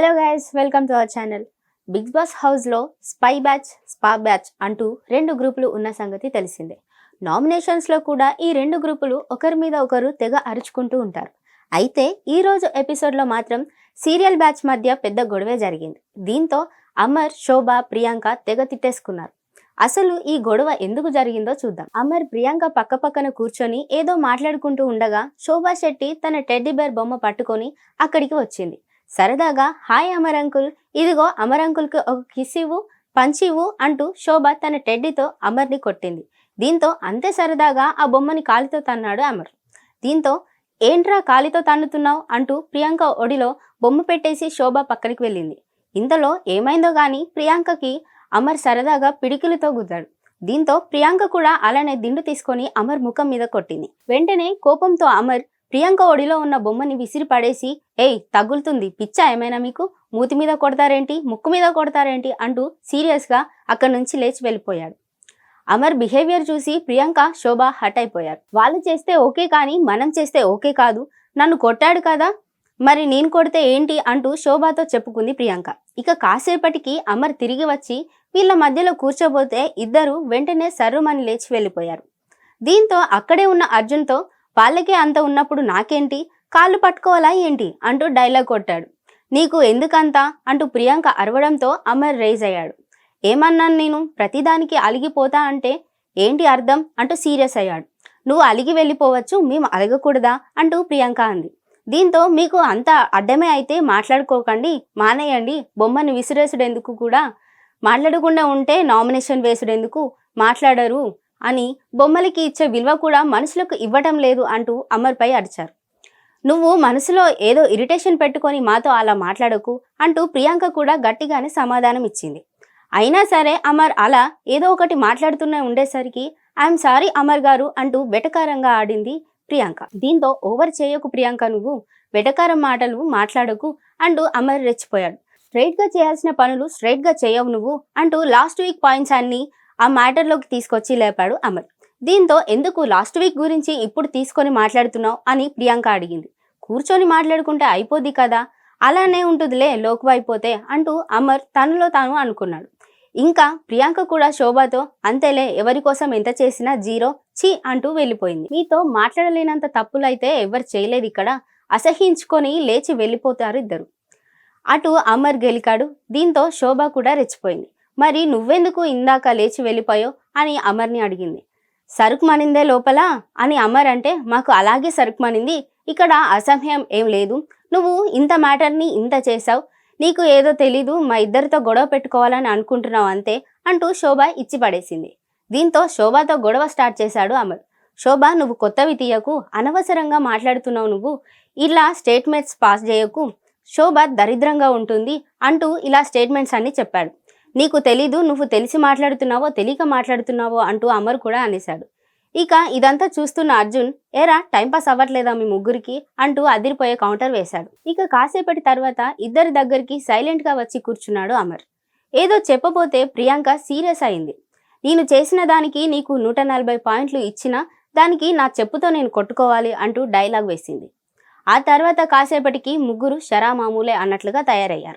Hello guys, welcome to our channel. Bigg Boss హౌస్లో spy batch, spa batch అంటూ రెండు గ్రూపులు ఉన్న సంగతి తెలిసిందే. నామినేషన్స్లో కూడా ఈ రెండు గ్రూపులు ఒకరి మీద ఒకరు తెగ అరుచుకుంటూ ఉంటారు. అయితే ఈరోజు ఎపిసోడ్లో మాత్రం సీరియల్ బ్యాచ్ మధ్య పెద్ద గొడవే జరిగింది. దీంతో అమర్, శోభ, ప్రియాంక తెగ తిట్టేసుకున్నారు. అసలు ఈ గొడవ ఎందుకు జరిగిందో చూద్దాం. అమర్, ప్రియాంక పక్కపక్కన కూర్చొని ఏదో మాట్లాడుకుంటూ ఉండగా శోభా శెట్టి తన టెడ్డీ బేర్ బొమ్మ పట్టుకొని అక్కడికి వచ్చింది. సరదాగా హాయ్ అమర్ అంకుల్, ఇదిగో అమర్ అంకుల్కి ఒక కిస్ ఇవ్వు, పంచి ఇవ్వు అంటూ శోభ తన టెడ్డీతో అమర్ని కొట్టింది. దీంతో అంతే సరదాగా ఆ బొమ్మని కాలితో తన్నాడు అమర్. దీంతో ఏంట్రా కాలితో తన్నుతున్నావు అంటూ ప్రియాంక ఒడిలో బొమ్మ పెట్టేసి శోభ పక్కనికి వెళ్ళింది. ఇంతలో ఏమైందో గాని ప్రియాంకకి అమర్ సరదాగా పిడికిలతో గుద్దాడు. దీంతో ప్రియాంక కూడా అలానే దిండు తీసుకొని అమర్ ముఖం మీద కొట్టింది. వెంటనే కోపంతో అమర్ ప్రియాంక ఒడిలో ఉన్న బొమ్మని విసిరి పడేసి, ఏయ్ తగులుతుంది, పిచ్చా ఏమైనా మీకు, మూతి మీద కొడతారేంటి, ముక్కు మీద కొడతారేంటి అంటూ సీరియస్గా అక్కడి నుంచి లేచి వెళ్ళిపోయాడు. అమర్ బిహేవియర్ చూసి ప్రియాంక, శోభ హట్ అయిపోయారు. వాళ్ళు చేస్తే ఓకే కానీ మనం చేస్తే ఓకే కాదు, నన్ను కొట్టాడు కదా మరి నేను కొడితే ఏంటి అంటూ శోభతో చెప్పుకుంది ప్రియాంక. ఇక కాసేపటికి అమర్ తిరిగి వచ్చి వీళ్ళ మధ్యలో కూర్చోబోతే ఇద్దరు వెంటనే సర్రుమని లేచి వెళ్ళిపోయారు. దీంతో అక్కడే ఉన్న అర్జున్తో, వాళ్ళకే అంత ఉన్నప్పుడు నాకేంటి, కాళ్ళు పట్టుకోవాలా ఏంటి అంటూ డైలాగ్ కొట్టాడు. నీకు ఎందుకంతా అంటూ ప్రియాంక అరవడంతో అమర్ రైజ్ అయ్యాడు. ఏమన్నాను నేను, ప్రతిదానికి అలిగిపోతా అంటే ఏంటి అర్థం అంటూ సీరియస్ అయ్యాడు. నువ్వు అలిగి వెళ్ళిపోవచ్చు, మేము అలగకూడదా అంటూ ప్రియాంక అంది. దీంతో మీకు అంత అడ్డమే అయితే మాట్లాడుకోకండి, మానేయండి, బొమ్మని విసిరేసుడెందుకు, కూడా మాట్లాడకుండా ఉంటే నామినేషన్ వేసుడెందుకు, మాట్లాడరు అని బొమ్మలకి ఇచ్చే విలువ కూడా మనుషులకు ఇవ్వటం లేదు అంటూ అమర్పై అరిచారు. నువ్వు మనసులో ఏదో ఇరిటేషన్ పెట్టుకొని మాతో అలా మాట్లాడకు అంటూ ప్రియాంక కూడా గట్టిగానే సమాధానం ఇచ్చింది. అయినా సరే అమర్ అలా ఏదో ఒకటి మాట్లాడుతూనే ఉండేసరికి ఐఎమ్ సారీ అమర్ గారు అంటూ వెటకారంగా ఆడింది ప్రియాంక. దీంతో ఓవర్ చేయకు ప్రియాంక, నువ్వు వెటకారం మాటలు మాట్లాడకు అంటూ అమర్ రెచ్చిపోయాడు. స్ట్రైట్గా చేయాల్సిన పనులు స్ట్రైట్గా చేయవు నువ్వు అంటూ లాస్ట్ వీక్ పాయింట్స్ అన్ని ఆ మ్యాటర్లోకి తీసుకొచ్చి లేపాడు అమర్. దీంతో ఎందుకు లాస్ట్ వీక్ గురించి ఇప్పుడు తీసుకొని మాట్లాడుతున్నావు అని ప్రియాంక అడిగింది. కూర్చొని మాట్లాడుకుంటే అయిపోద్ది కదా, అలానే ఉంటుందిలే లోకువ అయిపోతే అంటూ అమర్ తనలో తాను అనుకున్నాడు. ఇంకా ప్రియాంక కూడా శోభతో అంతేలే, ఎవరి కోసం ఎంత చేసినా జీరో, చీ అంటూ వెళ్ళిపోయింది. మీతో మాట్లాడలేనంత తప్పులైతే ఎవరు చేయలేదు, ఇక్కడ అసహించుకొని లేచి వెళ్ళిపోతారు ఇద్దరు. అటు అమర్ గెలికాడు. దీంతో శోభ కూడా రెచ్చిపోయింది. మరి నువ్వెందుకు ఇందాక లేచి వెళ్ళిపోయావు అని అమర్ని అడిగింది. సరుకు మనిందే లోపల అని అమర్ అంటే, మాకు అలాగే సరుకు మనింది, ఇక్కడ అసహ్యం ఏం లేదు, నువ్వు ఇంత మ్యాటర్ని ఇంత చేసావు, నీకు ఏదో తెలీదు, మా ఇద్దరితో గొడవ పెట్టుకోవాలని అనుకుంటున్నావు అంతే అంటూ శోభ ఇచ్చి పడేసింది. దీంతో శోభతో గొడవ స్టార్ట్ చేశాడు అమర్. శోభ, నువ్వు కొత్తవి తీయకు, అనవసరంగా మాట్లాడుతున్నావు, నువ్వు ఇలా స్టేట్మెంట్స్ పాస్ చేయకు, శోభ దరిద్రంగా ఉంటుంది అంటూ ఇలా స్టేట్మెంట్స్ అన్ని చెప్పాడు. నీకు తెలీదు, నువ్వు తెలిసి మాట్లాడుతున్నావో తెలియక మాట్లాడుతున్నావో అంటూ అమర్ కూడా అనేశాడు. ఇక ఇదంతా చూస్తున్న అర్జున్, ఏరా టైంపాస్ అవ్వట్లేదా మీ ముగ్గురికి అంటూ అదిరిపోయే కౌంటర్ వేశాడు. ఇక కాసేపటి తర్వాత ఇద్దరి దగ్గరికి సైలెంట్గా వచ్చి కూర్చున్నాడు అమర్. ఏదో చెప్పబోతే ప్రియాంక సీరియస్ అయింది. నేను చేసిన దానికి నీకు 140 పాయింట్లు ఇచ్చినా దానికి నా చెప్పుతో నేను కొట్టుకోవాలి అంటూ డైలాగ్ వేసింది. ఆ తర్వాత కాసేపటికి ముగ్గురు షరా మామూలే అన్నట్లుగా తయారయ్యారు.